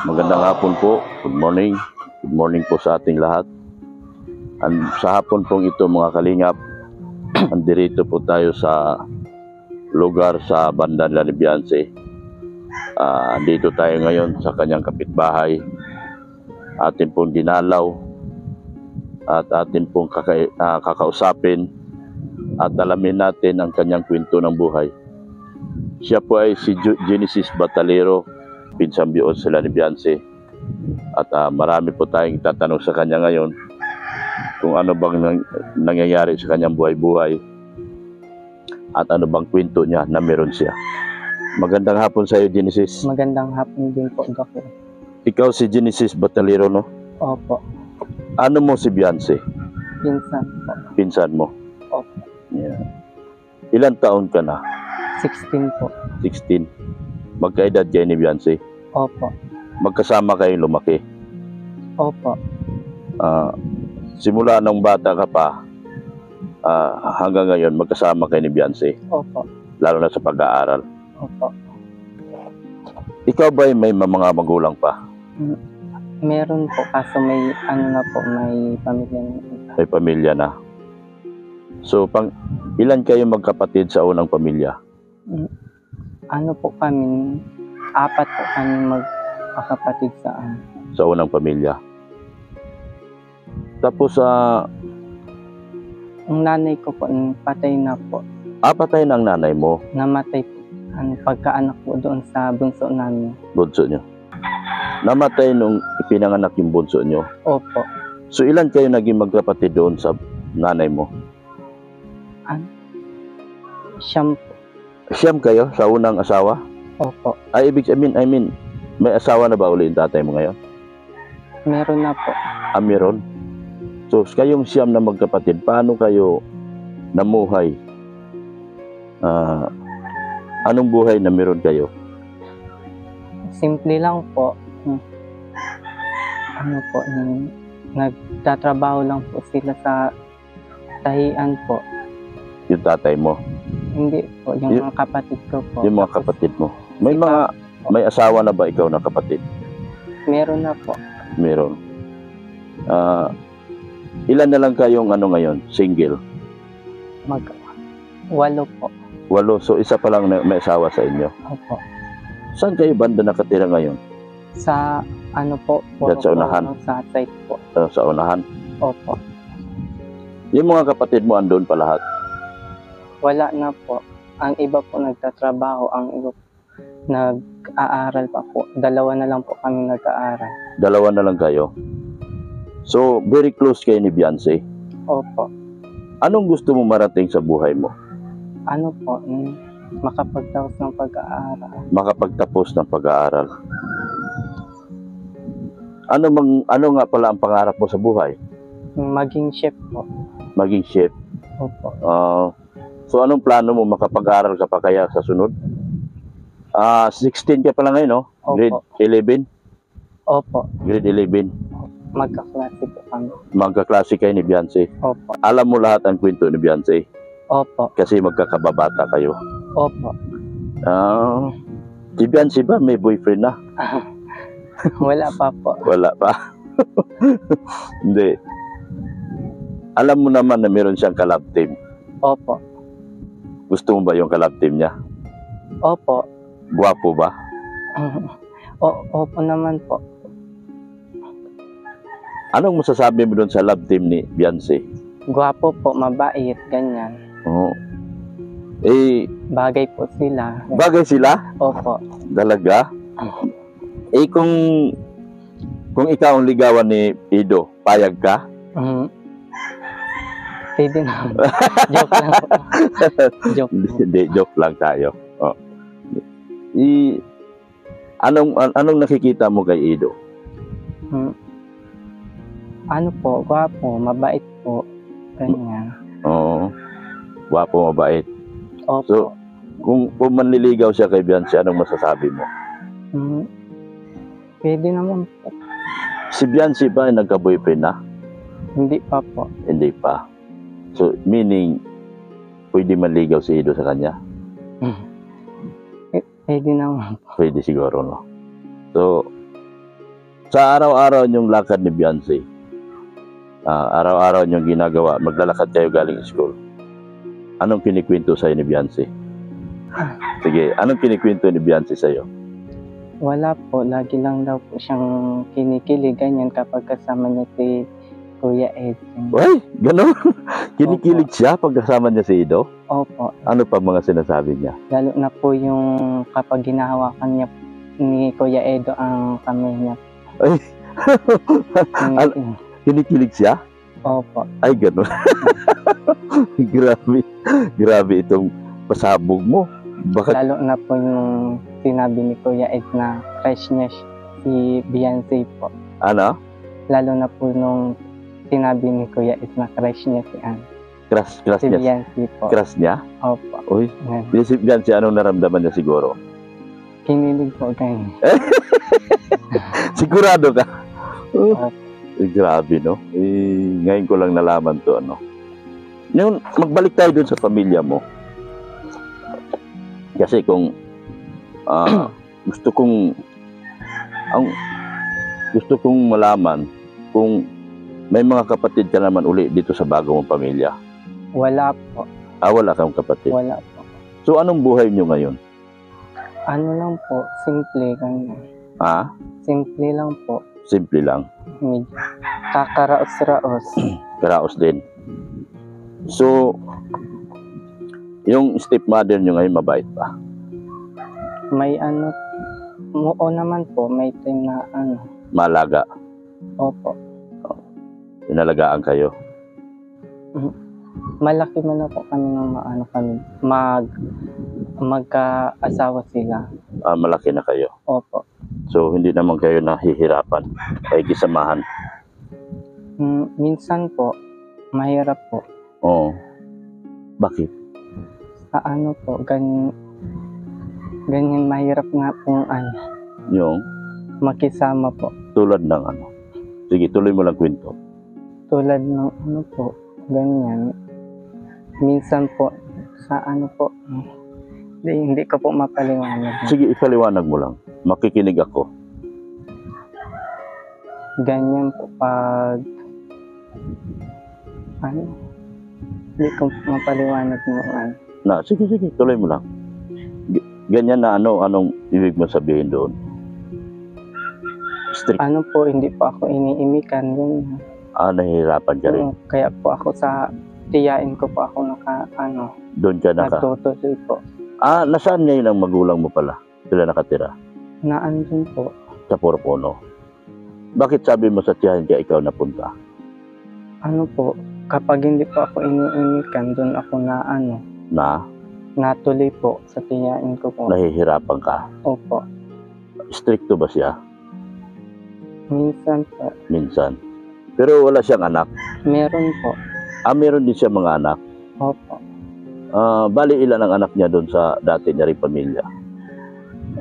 Magandang hapon po. Good morning. Good morning po sa ating lahat. Sa hapon pong ito mga kalingap, andirito po tayo sa lugar sa Banda La Nevianse. Dito tayo ngayon sa kanyang kapitbahay. Atin pong dinalaw at atin pong kakausapin at alamin natin ang kanyang kwento ng buhay. Siya po ay si Genesis Batalero, Pinsang Bios sa La Nevianse. At marami po tayong tatanong sa kanya ngayon kung ano bang nangyayari sa kanyang buhay-buhay at ano bang kwento niya na meron siya. Magandang hapon sa iyo, Genesis. Magandang hapon din po, Dok. Ikaw si Genesis Batalero, no? Opo. Ano mo si Beyonce? Pinsan po. Pinsan mo? Opo. Yeah. Ilan taon ka na? 16 po. 16. Magkaedad kayo ni Beyonce? Opo. Magkasama kayong lumaki? Opo. Simula nung bata ka pa, hanggang ngayon magkasama kayo ni Beyonce? Opo. Lalo na sa pag-aaral? Opo. Ikaw ba may mga magulang pa? Meron po, kaso may may pamilya na. May pamilya na. So, ilan kayo magkapatid sa unang pamilya? Kami, 4 po kami magkakapatid sa unang pamilya. Tapos, ang nanay ko po, patay na po. Patay na ang nanay mo? Namatay po. Pagkaanak po doon sa bunso namin. Bunso nyo? Namatay nung ipinanganak yung bunso nyo? Opo. So, ilan kayo naging magkapatid doon sa nanay mo? Siyam po. Siyam kayo sa unang asawa? Opo. I mean, may asawa na ba uli yung tatay mo ngayon? Meron na po. Meron? So, kayong siyam na magkapatid, paano kayo namuhay? Anong buhay na meron kayo? Simple lang po. Nagtatrabaho lang po sila sa tahian po. Yung tatay mo? Hindi po, yung mga kapatid ko po. Yung mga kapatid mo? May asawa na ba ikaw na kapatid? Meron na po. Meron. Ilan na lang kayong ngayon? Single? 8 po. 8. So, isa pa lang may asawa sa inyo? Opo. Saan kayo banda nakatira ngayon? Sa sa unahan? Sa site po. Sa unahan? Opo. Yung mga kapatid mo andun pa lahat? Wala na po. Ang iba po nagtatrabaho, ang iba po nag-aaral pa po. 2 na lang po kami nag-aaral. 2 na lang kayo? So, very close kayo ni Beyonce? Opo. Anong gusto mo marating sa buhay mo? Makapagtapos ng pag-aaral. Makapagtapos ng pag-aaral. Ano nga pala ang pangarap mo sa buhay? Maging chef po. Maging chef? Opo. So, anong plano mo? Makapag-aaral ka pa kaya sa sunod? 16 ka pala ngayon, no? Opo. Grade 11? Opo. Grade 11. Magkaklase po kami. Magkaklase kayo ni Beyonce? Opo. Alam mo lahat ang kwento ni Beyonce? Opo. Kasi magkakababata kayo? Opo. Si Beyonce ba may boyfriend na? Wala pa po. Wala pa? Hindi. Alam mo naman na meron siyang kalab team? Opo. Gusto mo ba yung kalab team niya? Opo. Gwapo ba? Opo naman po. Anong masasabi mo doon sa love team ni Beyonce? Gwapo po, mabait, ganyan. Oo. Bagay po sila. Bagay sila? Opo. Talaga? Kung ikaw ang ligawan ni Ido, payag ka? Pwede na. Joke lang po. Hindi, joke lang tayo. Anong nakikita mo kay Ido? Gwapo, mabait po. Ganyan. Oo. Gwapo, mabait. Opo. So, kung manliligaw siya kay Beyonce, anong masasabi mo? Pwede naman po. Si Beyonce ba ay nagka-boyfriend na? Hindi pa po. Hindi pa. So, meaning, pwede manligaw si Ido sa kanya? Pwede naman po. Pwede siguro, no? So, sa araw-araw niyong lakad ni Beyonce, araw-araw niyong ginagawa, maglalakad kayo galing school, anong kinikwento sa'yo ni Beyonce? Sige, anong kinikwento ni Beyonce sa'yo? Wala po, lagi lang daw po siyang kinikilig, ganyan, kapag kasama niya si Kuya Edwin. Ay, gano'n? Kinikilig siya pag kasama niya si Ido? Opo, Ano pa mga sinasabi niya? lalo na po yung kapag ginahawakan niya ni Kuya Edo ang kamay niya. Ay, Mm, kinikilig siya? Opo, Ay, gano'n. Grabe. Grabe itong pasabog mo. Bakit? lalo na po yung sinabi ni Kuya Ed na crush niya si Beyonce po. Ano? Lalo na po nung sinabi ni Kuya Ed na crush niya si Anne. Crush Si niya? Beyonce po. Crush niya? Opo. Uy, Yan. inisip yan siya, anong naramdaman niya siguro? Kinilig po ganyan. Sigurado ka? Opo. Grabe, no? Ngayon ko lang nalaman to, ano? Ngayon, magbalik tayo dun sa pamilya mo. Kasi kung gusto kong malaman kung may mga kapatid ka naman uli dito sa bago mong pamilya. Wala po. Wala kang kapatid. Wala po. So, anong buhay nyo ngayon? Ano lang po, simple ganyan. Simple lang po. Simple lang. Medyo kakaraos-raos. Karaos din. So, yung stepmother nyo ngayon mabait pa? May ano, oo naman po, may time na ano. Malaga? Opo. Inalagaan kayo? Malaki man na po kami ng magka-asawa sila. Malaki na kayo. Opo. So, hindi naman kayo nahihirapan. Ay kisamahan. Minsan po, mahirap po. Oo. Bakit? Sa ano po, ganyan mahirap nga pong Yung makisama po. tulad ng ano? Sige, tuloy mo lang kwento. Tulad ng ano po, ganyan. Minsan po, sa ano po, hindi ko po mapaliwanag. Sige, ipaliwanag mo lang. Makikinig ako. Ganyan po pag, hindi ko mapaliwanag mo Sige, tuloy mo lang. Ganyan na anong ibig mo sabihin doon? Strict. Ano po, hindi po ako iniimikan, ganyan. Nahihirapan ka rin. Kaya po ako tiyain ko po ako Doon ka nagtutuloy po. Nasaan ngayon ang magulang mo pala? Sila nakatira? Naandun po. Sa Poropono. Bakit sabi mo sa tiyahin ka ikaw napunta? Ano po, kapag hindi po ako iniimikan, doon ako natuloy po sa tiyain ko po. Nahihirapan ka? Opo. Stricto ba siya? Minsan po. Minsan. Pero wala siyang anak? Meron po. Meron din siya mga anak? Opo. Bali ilan ang anak niya doon sa dati niya rin pamilya?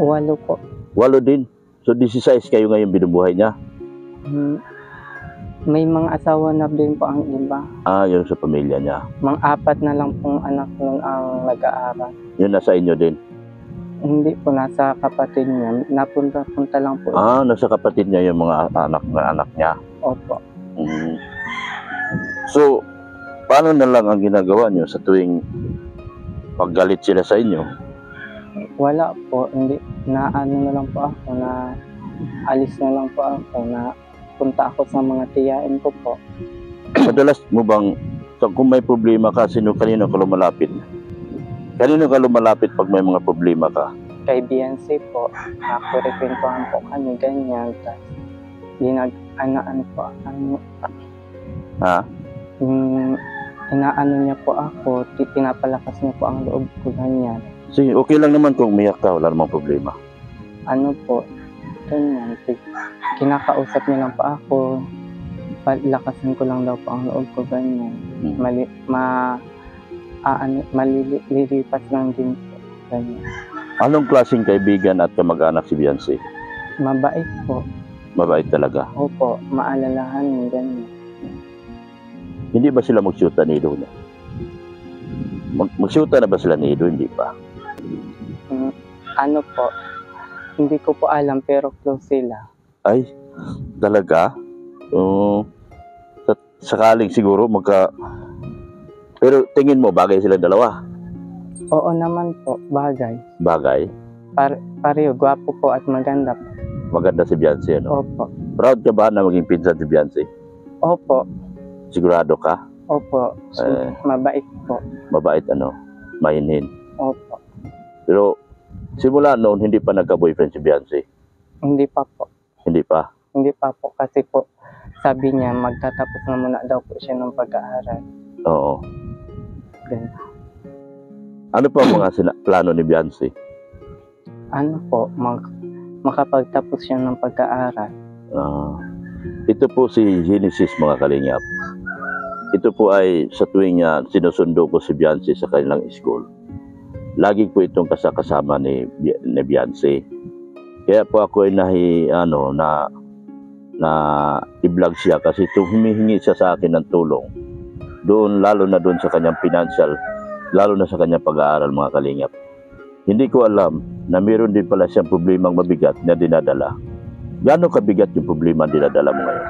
8 po. 8 din? So 16 kayo ngayon binubuhay niya? May mga asawa na din po ang iba. Yun sa pamilya niya. Mga 4 na lang pong anak nun ang nag-aaral. Yun nasa inyo din? Hindi po, nasa kapatid niya. Napunta lang po. Nasa kapatid niya yung mga anak niya? Opo. So, paano na lang ang ginagawa niyo sa tuwing paggalit sila sa inyo? Wala po, hindi. Na lang po ako, na alis na lang po ako, na punta ako sa mga tiyain ko po. Madalas mo bang, kung may problema ka, kanino ka lumalapit? Kanino ka lumalapit pag may mga problema ka? Kay Beyonce po, nakukwentuhan po kami, ganyan. Tapos, inaano niya po ako, pinapalakas niya po ang loob ko, ganyan. Sige, okay lang naman kung umiyak ka, wala namang problema. Ganyan. Kinakausap niya lang po ako, palakasin ko lang daw po ang loob ko, ganyan. Malilipas lang din po, ganyan. Anong klaseng kaibigan at kamag-anak si Beyonce? Mabait po. Mabait talaga? Opo, maalalahan, ganyan. Hindi ba sila magsyuta ni Ido? Magsyuta na ba sila ni Ido? Hindi pa. Ano po, Hindi ko po alam pero close sila. Ay, talaga? Sakaling siguro Pero tingin mo, bagay silang dalawa? Oo naman po, bagay. Bagay? Pareho, gwapo po at maganda po. Maganda si Beyonce, ano? Opo. Proud ka ba na maging pinsan si Beyonce? Opo. Sigurado ka? Opo. Mabait po. Mabait, ano? Mahinhin. Opo. Pero simula noon, hindi pa nagka-boyfriend si Beyonce? Hindi pa po. Hindi pa? Hindi pa po kasi po sabi niya magtatapos na muna daw po siya ng pag-aaral. Oo. Ganun. Ano pa ang mga plano ni Beyonce? Ano po, makapagtapos siya ng pag-aaral. Ito po si Genesis, mga kalingap. Ito po ay sa tuwing sinusundo ko si Beyonce sa kanilang school. Lagi po itong kasama ni Beyonce. Kaya po ako ay na i-vlog siya kasi humihingi siya sa akin ng tulong. Doon, lalo na doon sa kanyang financial, lalo na sa kanyang pag-aaral, mga kalingap. Hindi ko alam na meron din pala siyang problemang mabigat na dinadala. Gaano kabigat yung problema na dinadala mo ngayon?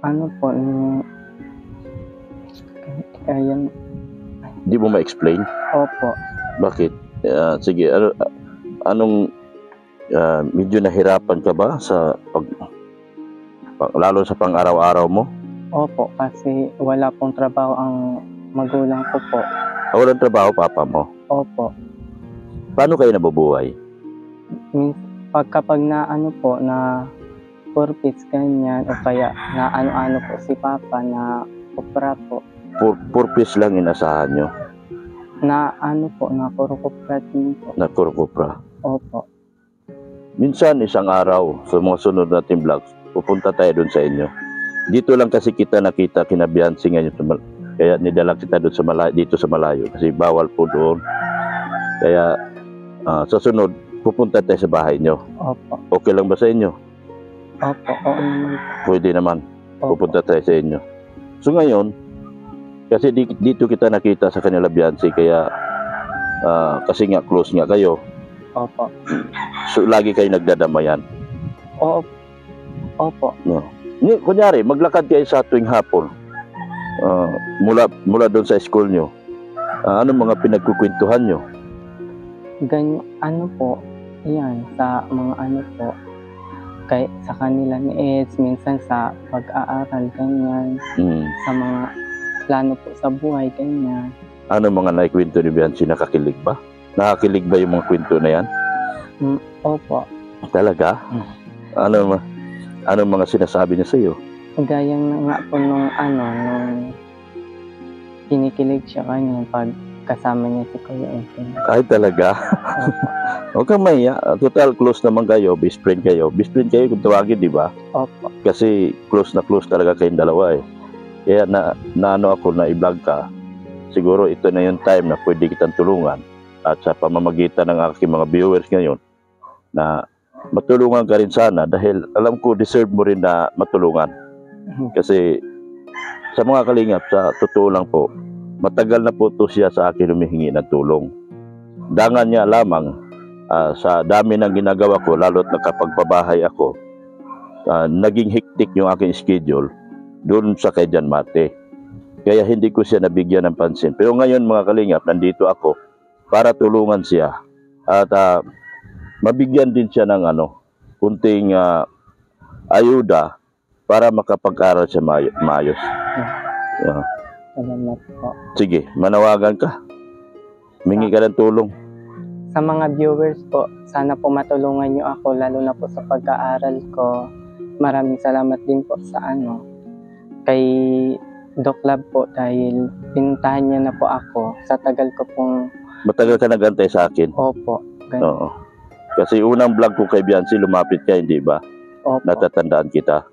Ano po? Ayan. Hindi mo ma-explain? Opo. Bakit? Sige, anong medyo nahirapan ka ba sa lalo sa pang-araw-araw mo? Opo, kasi wala pong trabaho ang magulang ko po. Walang trabaho, papa mo? Opo. Paano kayo nabubuhay? Kapag na purpose ganyan, o kaya na ano po si papa na opera po. Purpose lang inasahan nyo? Na kurukupra din po. Na kurukupra? Opo. Minsan isang araw sa mga sunod nating vlogs, pupunta tayo doon sa inyo. Dito lang kasi kita nakita kina Beyonce ngayon, kaya nidala kita doon dito sa malayo kasi bawal po doon. Kaya sa sunod, pupunta tayo sa bahay nyo. Opo. Okay lang ba sa inyo? Opo, oo naman. Pwede naman. Opo. Pupunta tayo sa inyo. So ngayon, kasi dito kita nakita sa kanila Beyonce, kaya kasi nga close nga kayo. Opo. So lagi kayo nagdadamayan. Opo. No. Kunyari, maglakad kayo sa tuwing hapon. Mula doon sa school nyo. Anong mga pinagkukwentuhan nyo? Ano po, yan, sa mga po, sa kanila ni Eds, minsan sa pag-aaral, ganyan, sa mga plano po sa buhay, ganyan. Ano mga naikwento ni Beyonce, nakakilig ba? Nakakilig ba yung mga kwento na yan? Opo. Talaga? Ano mga sinasabi niya sa iyo? Gaya nga po nung kinikilig siya kanya pag kasama niya si Kuya Edwin. Ay, talaga? Huwag kang mahiya. Total, close naman kayo. Best friend kayo. Best friend kayo kung tawagin, di ba? Opo. Kasi close na close talaga kayong dalawa eh. Kaya ako na i-vlog ka. Siguro ito na yung time na pwede kitang tulungan. At sa pamamagitan ng aking mga viewers ngayon, na matulungan ka rin sana dahil alam ko deserve mo rin na matulungan. Kasi sa mga kalingap, sa totoo lang po, matagal na po to siya sa akin humihingi ng tulong. Dangan niya lamang sa dami ng ginagawa ko, lalo't nakapagpabahay ako, naging hektik yung aking schedule doon sa kay Jan Mate. Kaya hindi ko siya nabigyan ng pansin. Pero ngayon mga kalingap, nandito ako para tulungan siya at mabigyan din siya ng kunting ayuda para makapag-aral siya maayos. Salamat po. Sige, manawagan ka. Mingi ka ng tulong. Sa mga viewers po, sana po matulungan niyo ako, lalo na po sa pag-aaral ko. Maraming salamat din po sa kay Doc Lab po dahil pinuntahan niya na po ako sa tagal ko pong... Matagal ka nagantay sa akin? Opo. Oo. Kasi unang vlog ko kay Beyonce, lumapit ka, hindi ba? Opo. Natatandaan kita.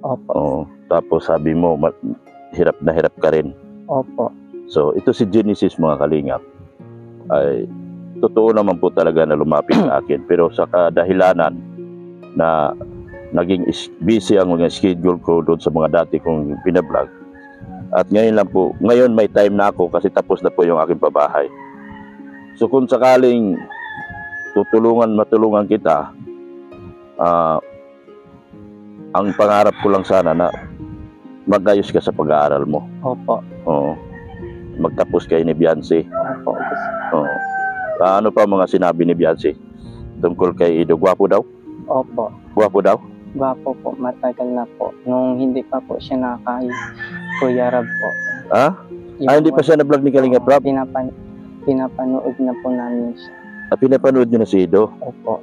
Opo. Oo. Tapos sabi mo, hirap na hirap ka rin. Opo. So, ito si Genesis, mga kalingap. Ay, totoo naman po talaga na lumapit sa akin. Pero sa kadahilanan na naging busy ang mga schedule ko doon sa mga dati kong pinablog. At ngayon lang po, ngayon may time na ako kasi tapos na po yung aking pabahay. So kung sakaling matulungan kita, ang pangarap ko lang sana na mag-ayos ka sa pag-aaral mo. Opo. Oo. Magtapos kayo ni Beyonce. Opo. Oo. Ano pa mga sinabi ni Beyonce? Tungkol kay Ido, gwapo daw? Opo. Gwapo daw? Gwapo po. Matagal na po. Nung hindi pa po siya nakakay Kuya Rab po. Ha? Hindi pa siya na-vlog ni Kalinga Prab? Pinapanood na po namin siya. Pinapanood niyo na si Ido? Opo.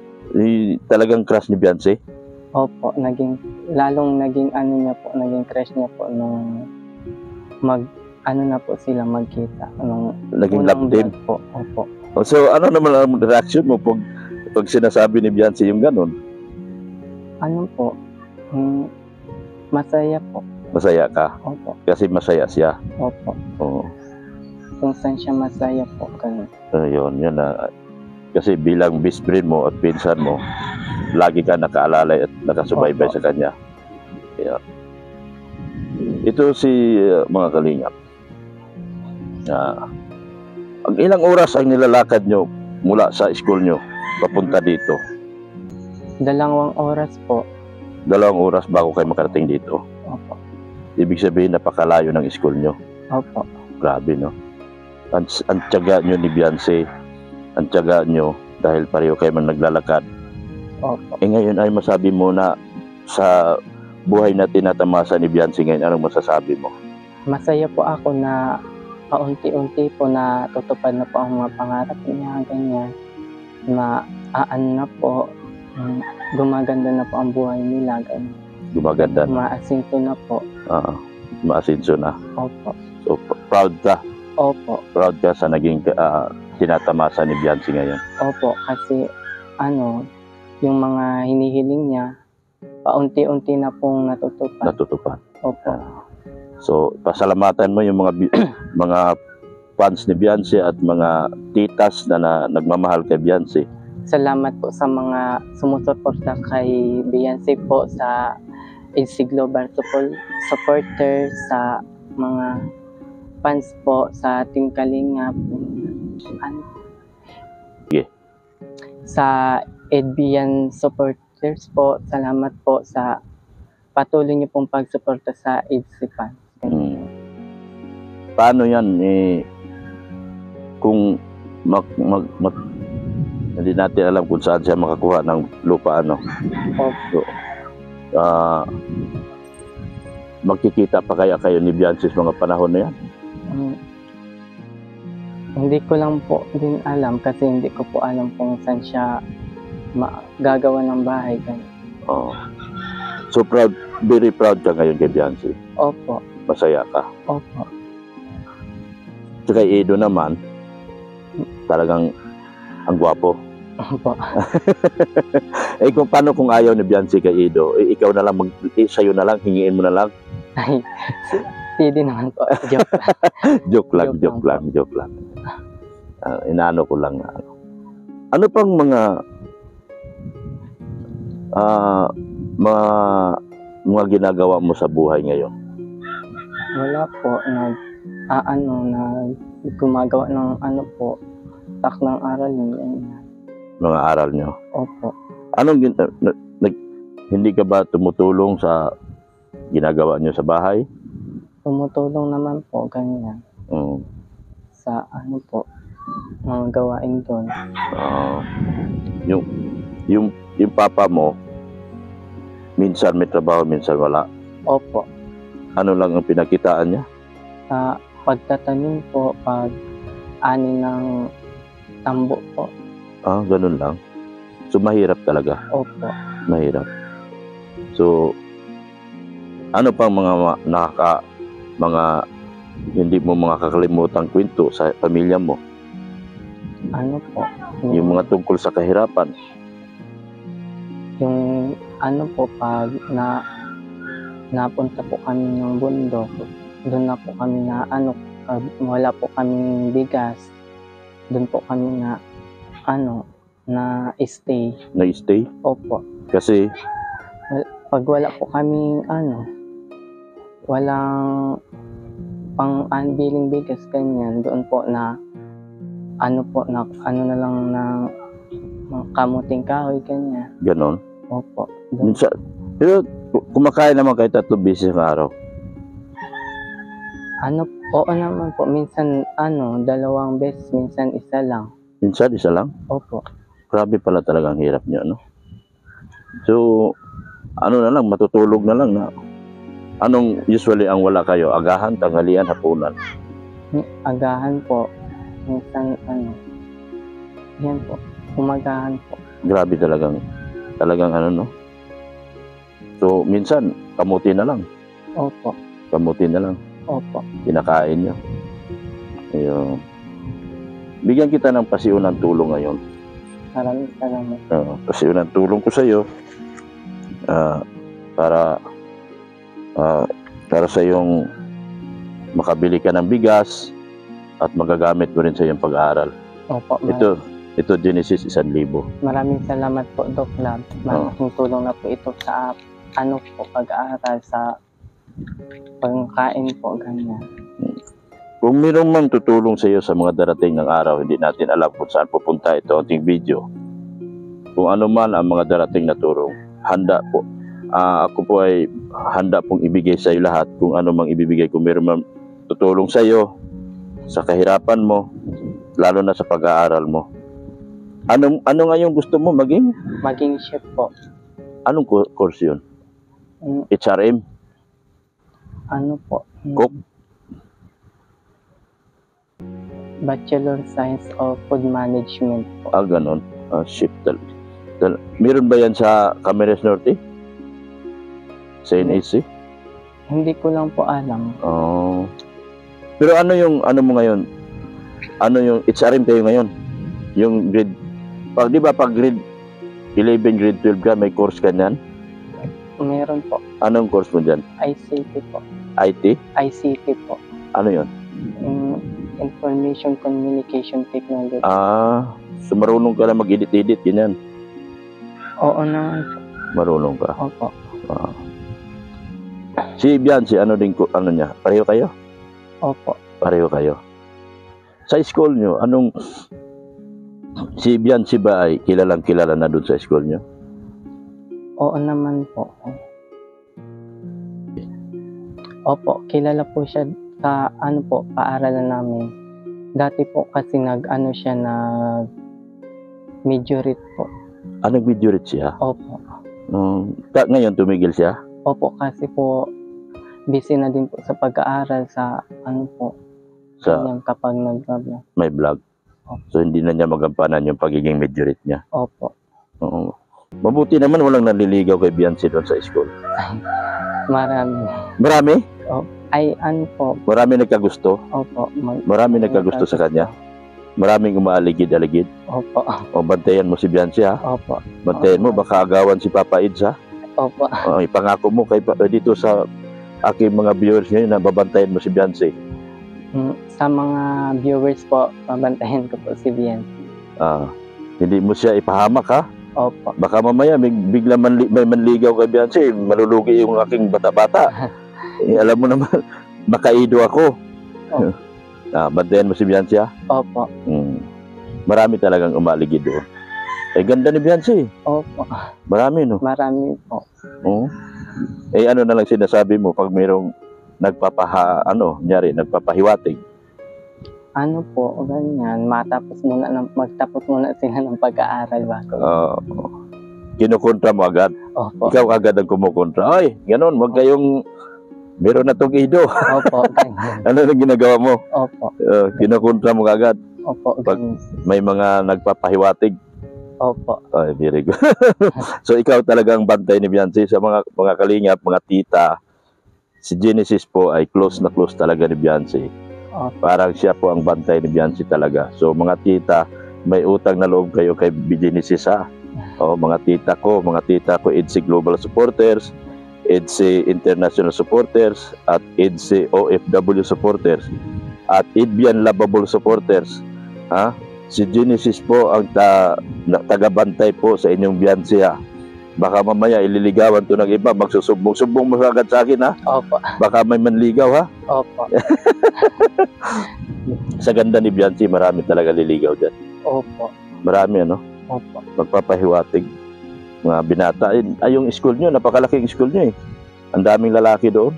Talagang crush ni Beyonce? Opo. Lalong naging naging crush niya po nung na po sila magkita. Nung Naging unang love team? vlog po. Opo. So ano naman ang reaction mo pag sinasabi ni Beyonce yung ganun? Ano po? Masaya po. Masaya ka? Opo. Kasi masaya siya? Opo. Oo. Kung saan siya masaya po. Ganun. Yun na. Kasi bilang best friend mo at pinsan mo, lagi ka nakaalalay at nakasubaybay Opo. sa kanya. Yan. Ito si mga kalingap. Ang ilang oras ang nilalakad nyo mula sa school nyo papunta dito? 2 oras po. 2 oras bago kayo makarating dito. Opo. Ibig sabihin napakalayo ng school nyo. Opo. Grabe, no? Ang tiyaga nyo ni Beyonce, ang tiyaga nyo dahil pareho kayo man naglalakad. Opo. Ngayon ay masabi mo na sa buhay na tinatamasa ni Beyonce ngayon, anong masasabi mo? Masaya po ako na paunti-unti po na tutupad na po ang mga pangarap niya, ganyan. Na po, gumaganda na po ang buhay nila, ganyan. Gumaganda na. Maasinto na po. Maasinso na. Opo. So, proud ka. Opo. Proud ka sa naging tinatamasa ni Beyonce ngayon. Opo, kasi yung mga hinihiling niya, paunti-unti na pong natutupad. Natutupad. Opo. So, pasalamatan mo yung mga fans ni Beyonce at mga titas na nagmamahal kay Beyonce. Salamat po sa mga sumusuporta kay Beyonce po, sa AC Global supporter, sa mga fans po, sa Team Kalingap. Sige. Sa Edbian supporters po, salamat po sa patuloy niyo pong pagsuporta sa EDC fans. Paano yan kung hindi natin alam kung saan siya makakuha ng lupa, Opo. Magkikita pa kaya kayo ni Beyonce sa mga panahon na yan? Hindi ko lang po din alam kasi hindi ko po alam kung saan siya gagawa ng bahay. So proud, very proud ka ngayon kay Beyonce? Opo. Masaya ka? Opo. So kay Ido naman, talagang ang gwapo. Opo. Kung paano kung ayaw ni Beyonce kay Ido, ikaw na lang, sa'yo na lang, hingiin mo na lang? Ay, hindi naman po. Joke lang. joke lang. Inaano ko lang. Ano pang mga ginagawa mo sa buhay ngayon? Wala po. Gumagawa ng tak ng aral niya. Mga aral nyo? Opo. Hindi ka ba tumutulong sa ginagawa nyo sa bahay? Tumutulong naman po, ganyan. Sa mga gawain doon. Yung papa mo, minsan may trabaho, minsan wala. Opo. Ano lang ang pinakitaan niya? Sa pagtatanim po, pag-ani ng tambo po. Ganun lang. So mahirap talaga. Opo. Mahirap. So ano pang mga hindi mo mga kakalimutan kwento sa pamilya mo? Ano po? Yung mga tungkol sa kahirapan? Yung po, pag napunta po kami ng bundok, doon na po kami wala po kaming bigas. Doon po kami na stay. Na-stay? Opo. Kasi pag wala po kaming walang pang-unbilling bigas, ganyan, doon po na ano po, ano na lang na mga kamuting kahoy, ganyan. Ganon. Opo. Doon. Minsan, pero kumakain naman kayo 3 beses sa araw. Ano, oo naman po. Minsan, 2 beses, minsan 1 lang. Minsan, isa lang. Opo. Grabe pala talaga ang hirap niya, no? So, ano na lang, matutulog na lang na. Anong usually ang wala kayo? Agahan, tanghalian, hapunan? Agahan po. Minsan, yan po. Umagahan po. Grabe talagang ano, no? So, minsan, kamuti na lang. Opo. Kamuti na lang. Opo. Kinakain nyo. Ayun. Bigyan kita ng pasiunang tulong ngayon. Maraming salamat. Pasiunang tulong ko sa iyo para sa iyong makabili ka ng bigas at magagamit mo rin sa iyong pag-aaral. Opo. Ito Genesis 1,000. Maraming salamat po, Doc Lab. Malaking tulong na po ito sa pag-aaral, sa pagkain po, ganyan. Kung mayroong mang tutulong sa iyo sa mga darating ng araw, hindi natin alam kung saan pupunta ito ating video. Kung ano man ang mga darating na tulong, handa po. Ako po ay handa pong ibigay sa iyo lahat kung ano mang ibibigay. Kung mayroong mang tutulong sa iyo, sa kahirapan mo, lalo na sa pag-aaral mo. Ano nga yung gusto mo maging? Maging chef po. Anong course yun? Mm, HRM? Ano po? Cook? Bachelor Science of Food Management po. Ganon. Chef meron ba yan sa Camarines Norte? Sa NHC? Hindi ko lang po alam. Oh. Pero ano mo ngayon? Ano yung HRM kayo ngayon? Yung grade, di ba pag grade 11, grade 12 ka, may course ka niyan? Meron po. Anong course mo dyan? ICT po. IT? ICT po. Ano yun? Information Communication Technology. So marunong ka na mag-edit-edit, ganyan? Oo naman po. Marunong ka? Opo. Si Bianci, ano niya? Pareho kayo? Opo. Pareho kayo. Sa school nyo, si Bianci ba ay kilala na doon sa school nyo? Oo naman po. Opo, kilala po siya sa paaralan namin. Dati po kasi nag-majorate po. Nag-majorate siya? Opo. Ngayon tumigil siya? Opo, kasi po busy na din po sa pag-aaral sa kapag may vlog. So hindi na niya magampanan yung pagiging majorate niya. Opo. Mabuti naman walang naliligaw kay Bianci doon sa school. Marami. Marami? Marami nagkagusto? Opo. Marami nagkagusto sa kanya? Maraming umaaligid-aligid? Opo. Bantayan mo si Bianci, ha? Opo. Bantayan mo, baka agawan si Papa Ids, ha? Opo. Ipangako mo dito sa aking mga viewers ngayon na babantayan mo si Bianci. Sa mga viewers po, babantayan ko po si Bianci. Hindi mo siya ipahamak, ha? Opo. Baka mamaya may bigla may manligaw kay Bianci, malulugi yung aking bata-bata. Alam mo naman, makaido ako. Bantayan mo si Bianci, ha? Opo. Marami talagang umaligid doon. Ganda ni Bianci. Opo. Marami, no? Marami po. Ano na lang sinasabi mo pag mayroong nagpapahiwatig? Ano po, ganyan. Magtapos muna sila ng pag-aaral bago. Kinukontra mo agad? Opo. Ikaw agad ang kumukontra. Ay, ganon, wag kayong meron na tong ido. Opo, ganyan. Ano na ginagawa mo? Opo. Kinukontra mo agad? Opo, pag ganyan. may mga nagpapahiwatig? Opo. Ay, very good. So ikaw talagang bantay ni Bianci sa mga kalingap, mga tita. Si Genesis po ay close na close talaga ni Bianci. Parang siya po ang bantay ni Bianci talaga. So mga tita, may utang na loob kayo kay Genesis, ha? Mga tita ko, EDSI Global Supporters, EDSI International Supporters, at EDSI OFW Supporters, at Idbian Lovable Supporters. Si Genesis po ang tagabantay po sa inyong Bianci, ha? Baka mamaya ililigawan to ng iba, magsusumbong mo agad sa akin, ha? Opo. Baka may manligaw, ha? Opo. Sa ganda ni Biancy, marami talaga liligaw dyan. Opo. Marami, ano? Opo. Magpapahiwatig. Mga binata. Ay, yung school nyo, napakalaking school nyo eh. Ang daming lalaki doon.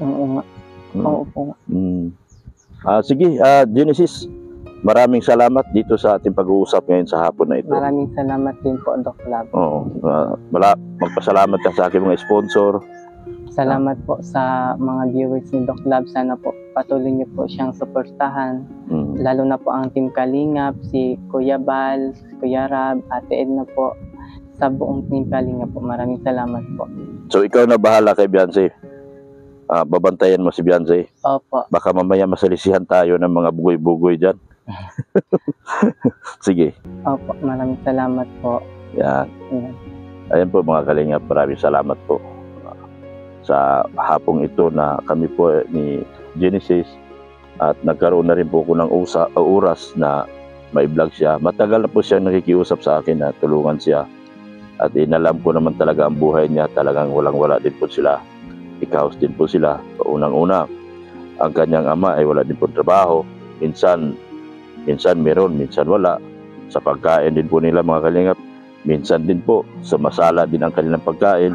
Oo nga. Mm. Oo po. Sige, Genesis, maraming salamat dito sa ating pag-uusap ngayon sa hapon na ito. Maraming salamat din po, Doc Lab. Oo. Magpasalamat ka sa aking mga sponsor. Salamat po sa mga viewers ni Doc Lab. Sana po patuloy niyo po siyang suportahan. Lalo na po ang Team Kalingap, si Kuya Bal, Kuya Rab, Ate Edna po. Sa buong Team Kalingap po. Maraming salamat po. So ikaw na bahala kay Biancy. Babantayan mo si Biancy. Opo. Baka mamaya masalisihan tayo ng mga bugoy-bugoy dyan. Sige. Opo. Maraming salamat po. Yan. Yan. Ayan po mga Kalingap, maraming salamat po sa hapong ito na kami po ni Genesis at nagkaroon na rin po ako ng oras na may vlog siya. Matagal na po siya nakikiusap sa akin na tulungan siya at inalam ko naman talaga ang buhay niya, talagang walang-wala din po sila. Ikaos din po sila. Unang-una, ang kanyang ama ay wala din po trabaho. Minsan meron, minsan wala. Sa pagkain din po nila mga Kalingap, minsan din po sumasala din ang kanilang pagkain.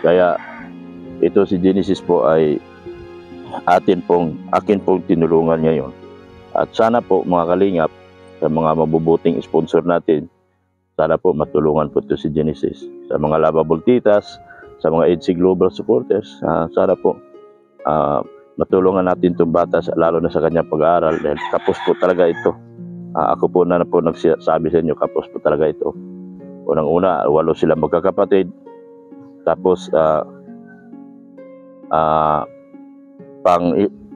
Kaya ito si Genesis po ay akin pong tinulungan ngayon. At sana po mga Kalingap, sa mga mabubuting sponsor natin, sana po matulungan po ito si Genesis. Sa mga lovable titas, sa mga EDC Global supporters, sana po matulungan natin itong bata, lalo na sa kanyang pag-aaral. Dahil kapos po talaga ito. Ako po na po nagsabi sa inyo, kapos po talaga ito. Unang-una, 8 sila magkakapatid. Tapos,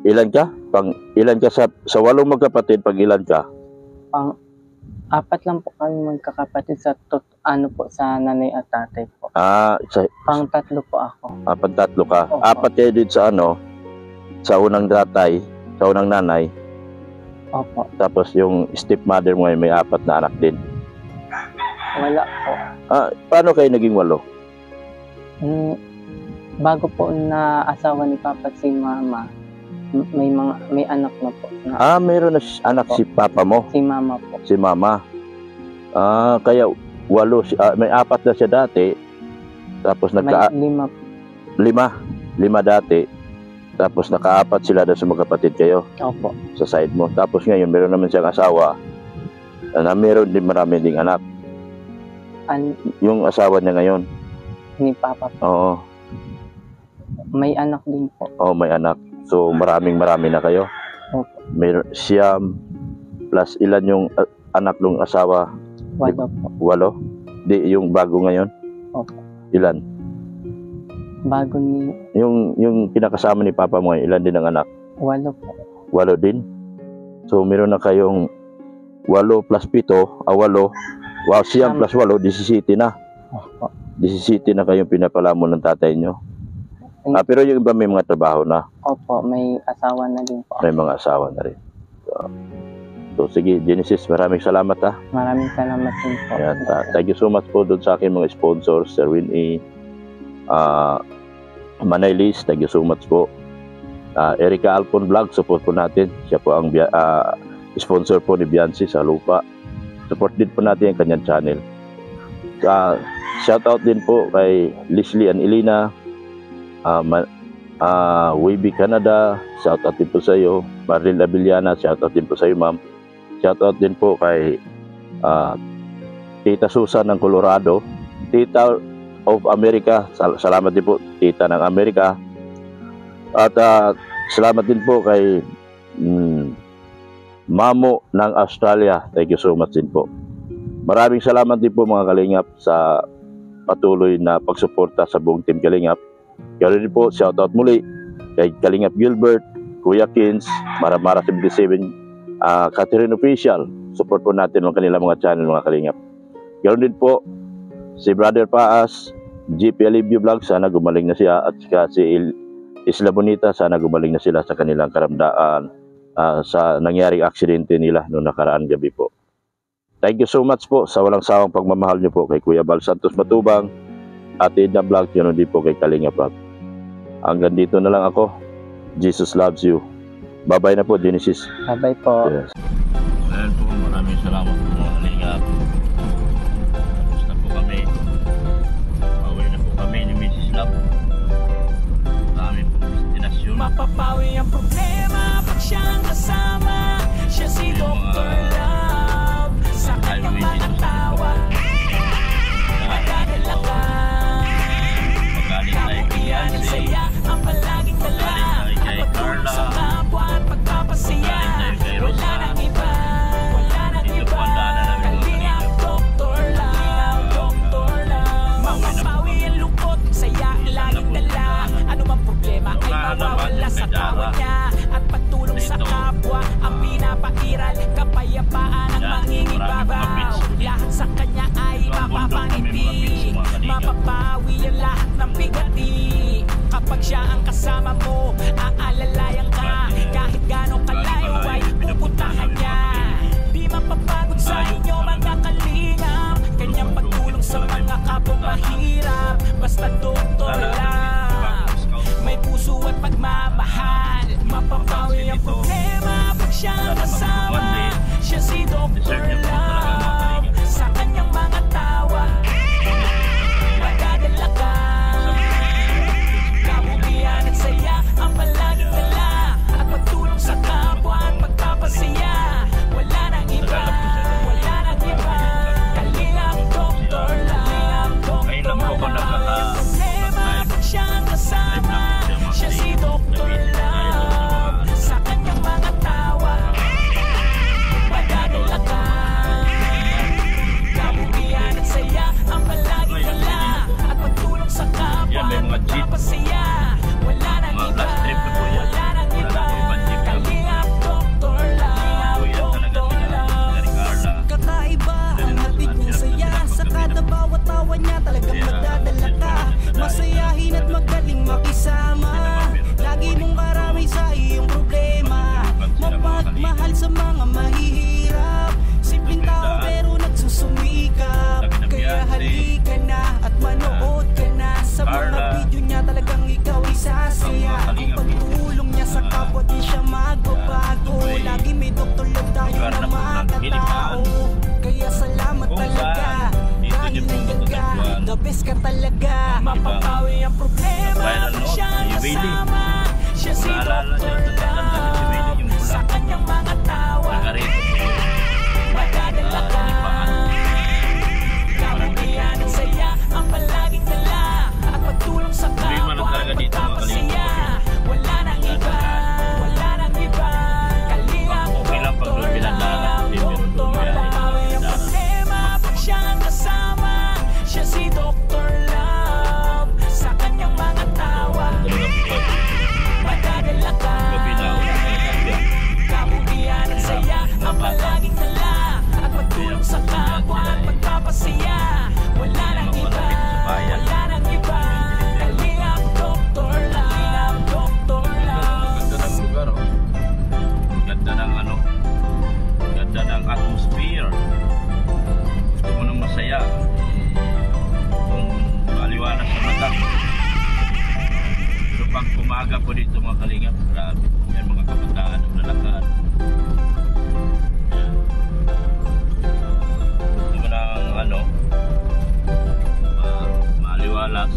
ilan ka sa 8 magkapatid, pag ilan ka? 4 lang po kami magkakapatid sa sa nanay at tatay po. Pang 3 po ako. Pang-3 ka. Opo. 4 kayo din sa unang tatay, sa unang nanay. Opo. Tapos yung stepmother mo ay may 4 na anak din. Wala po. Paano kayo naging 8? Bago po na asawa ni Papa si Mama, may anak na po. Mayroon na anak si Papa mo? Si Mama po. Si Mama. Kaya 8, may 4 na siya dati. Tapos May 5 po. 5 dati. Tapos naka-4 sila doon sa magkapatid kayo Opo. sa side mo. Tapos ngayon meron naman siyang asawa na meron din marami ding anak. Yung asawa niya ngayon? Ni Papa po. Oo. May anak din po. Oo, may anak. So maraming na kayo? Opo. Meron siyam plus ilan yung anak ng asawa? 8 po. 8? Di, yung bago ngayon? Opo. Ilan? Bago ni... Yung kinakasama ni Papa mo, ilan din ang anak? 8 po. 8 din? So meron na kayong 8 plus 7, 8. Wow, siyam plus 8, 17 na. Opo. 17 na kayong pinapalamon ng tatay nyo. Pero yung iba may mga trabaho na. Opo, may asawa na din po. May mga asawa na rin. So sige, Genesis, maraming salamat ha. Maraming salamat din po. Ayan, thank you so much po doon sa akin mga sponsors, Sir Winnie, Manay Liz, thank you so much po. Erica Alpon Vlog, support po natin. Siya po ang sponsor po ni Biancy sa lupa. Support din po natin ang kanyang channel. Shout out din po kay Leslie and Elena, Wavy Canada, shout out din po sa iyo. Marlene Abiliana, shout out din po sa iyo, ma'am. Shout out din po kay Tita Susan ng Colorado, Tita of America, salamat din po, Tita ng Amerika. At salamat din po kay Mamo ng Australia, thank you so much din po. Maraming salamat din po mga Kalingap sa patuloy na pagsuporta sa buong Team Kalingap. Kaya rin po, shoutout muli kay Kalingap Gilbert, Kuya Kins, Maramara 77, Catherine Official. Support po natin ang kanilang mga channel mga Kalingap. Kaya rin po, si Brother Paas, GP Alivio Vlog, sana gumaling na siya. At si Isla Bonita, sana gumaling na sila sa kanilang karamdaan sa nangyaring aksidente nila noong nakaraan gabi po. Thank you so much po sa walang sawang pagmamahal niyo po kay Kuya Bal Santos Matubang, Ate Edna Vlog, yun din po kay Kalinga Vlog. Hanggang dito na lang ako. Jesus loves you. Bye-bye na po, Genesis. Bye-bye po. Yes. Ayan po, maraming salamat po mga kalingap. Tapos na po kami. Pauwi na po kami ni Mrs. Love. Kami po destinasyon. Mapapawi ang problema pag siyang kasama. Siya si Dr. Love. Sa kanyang mga tawa magdadala ka. Kabukian at saya ang palaging dala. At pagtulong sa kapwa at pagpapasaya. Wala nang iba, wala nang iba. Kalingap Dr. Love, Dr. Love. Mapapawi ang lungkot, saya ang laging dala. Ano mang problema ay mawawala sa tawa niya. At pagtulong sa kapwa ang pinapairal. Kapayapaan ang mangingibabaw. Lahat sa kanya ay mapapangiti. Mapapawi ang lahat ng bigati. Kapag siya ang kasama mo, aalalayan ka. Kahit gano'ng kalayo ay pupuntahan niya. Di mapapagod sa inyo mga kalingap. Kanyang pagtulong sa mga kapong mahirap. Basta Dr. Love, may puso at pagmamahal. Mapapawi ang problema pag siya ang kasama. Siya si Dr. Love. Sa kanyang mga tawa magdadala ka. Kabukian at saya ang palaging dala. At pagtulong sa kapwa at pagpapasaya. Wala nang iba, wala nang iba. Kalingap Dr. Love, Dr. Love. Problema pag siya ang kasama. Siya si Dr. Love. Sa kanyang mga tawa magdadala ka. Kabukian at saya ang palaging dala. At pagtulong sa kapwa at pagpapasaya. Wala nang iba, wala nang iba. Kalingap Dr. Love, Dr. Love. Kakaiba ang hatid niyang saya. Sa kada bawat tawa niya talagang magdadala ka. Masayahin at magaling makisama. Lagi mong karami sa iyong problema. Mapagmahal sa mga mahihirap. Simpleng tao pero nagsusumikap. Kaya halika na at manood ka na. Sa mga video niya talagang ikaw isasaya. Ang pagtulong niya sa kapwa di siya magbabago. Lagi may Dr. Love tayo na makatao. Kaya salamat talaga. Dahil nagaga, the best ka talaga. Mapapawi ang problema pag siya ang kasama. Siya si Dr. Love. Sa kanyang mga tawa magdadala ka. Kabukian at saya ang palaging dala. At pagtulong sa kapwa at pagpapasaya. Wala nang iba, wala nang iba. Kalingap Dr. Love, Dr. Mapapawi ang problema pag siya ang kasama. Siya si Dr. Love. Sa kanyang mga tawa magdadala ka. Kabukian at saya ang palaging dala. At pagtulong sa kapwa at pagpapasaya. Wala nang iba, wala nang iba. Kalingap Dr. Love, Dr. Love. Ganda ng lugar, oh. Ganda ng ano, ganda ng atmosphere. Gusto mo nang masaya, kung maliwanag sa mata. Pero pag umaga po dito mga kalingap, grabe. Yan mga kabataan ng lalakad. Yan. Gusto mo ng ano, maliwalas.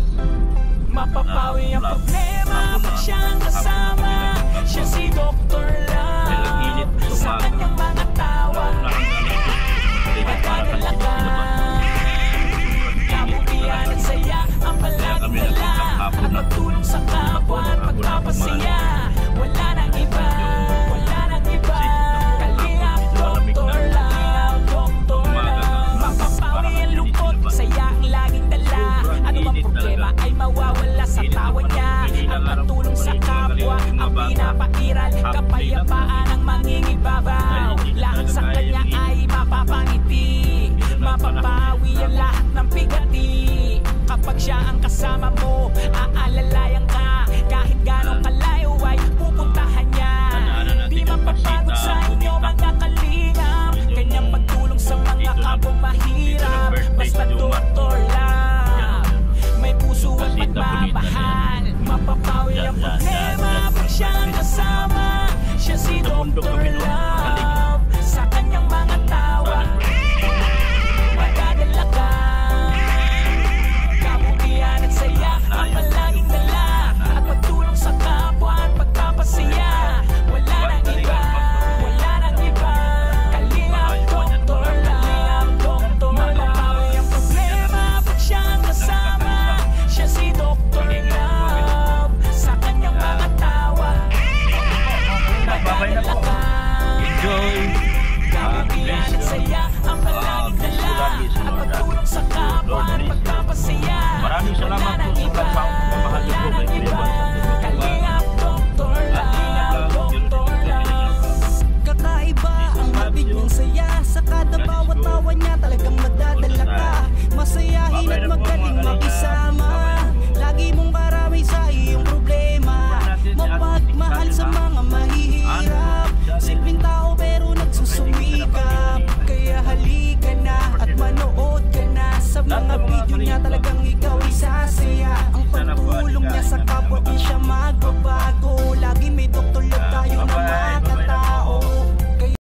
Mapapawi ang problema pag siya ang kasama. Siya si Dr. Love. Sa kanyang mga tawa magdadala ka. Kabukian at saya ang palaging dala. At pagtulong sa kapwa at pagpapasaya. Wala nang iba, wala nang iba. Kalingap Dr. Love, Dr. Love. Mapapawi ang lungkot, saya ang laging dala. Ano mang problema ay mawawala sa tawa niya. At pagtulong sa kapwa ang pinapairal. Kapayapaan ang mangingibabaw. Lahat sa kanya ay mapapangiti. Mapapawi ang lahat ng bigati. Kapag siya ang kasama mo, aalalayan ka. Kahit gano'ng kalayo ay pupuntahan niya. Di mapapagod sa inyo mga kalingap. Kanyang pagtulong sa mga kapong mahirap. Basta Dr. Love, may puso at pagmamahal. Mapapawi ang problema pag siya ang kasama. Siya video niya talagang ikaw ay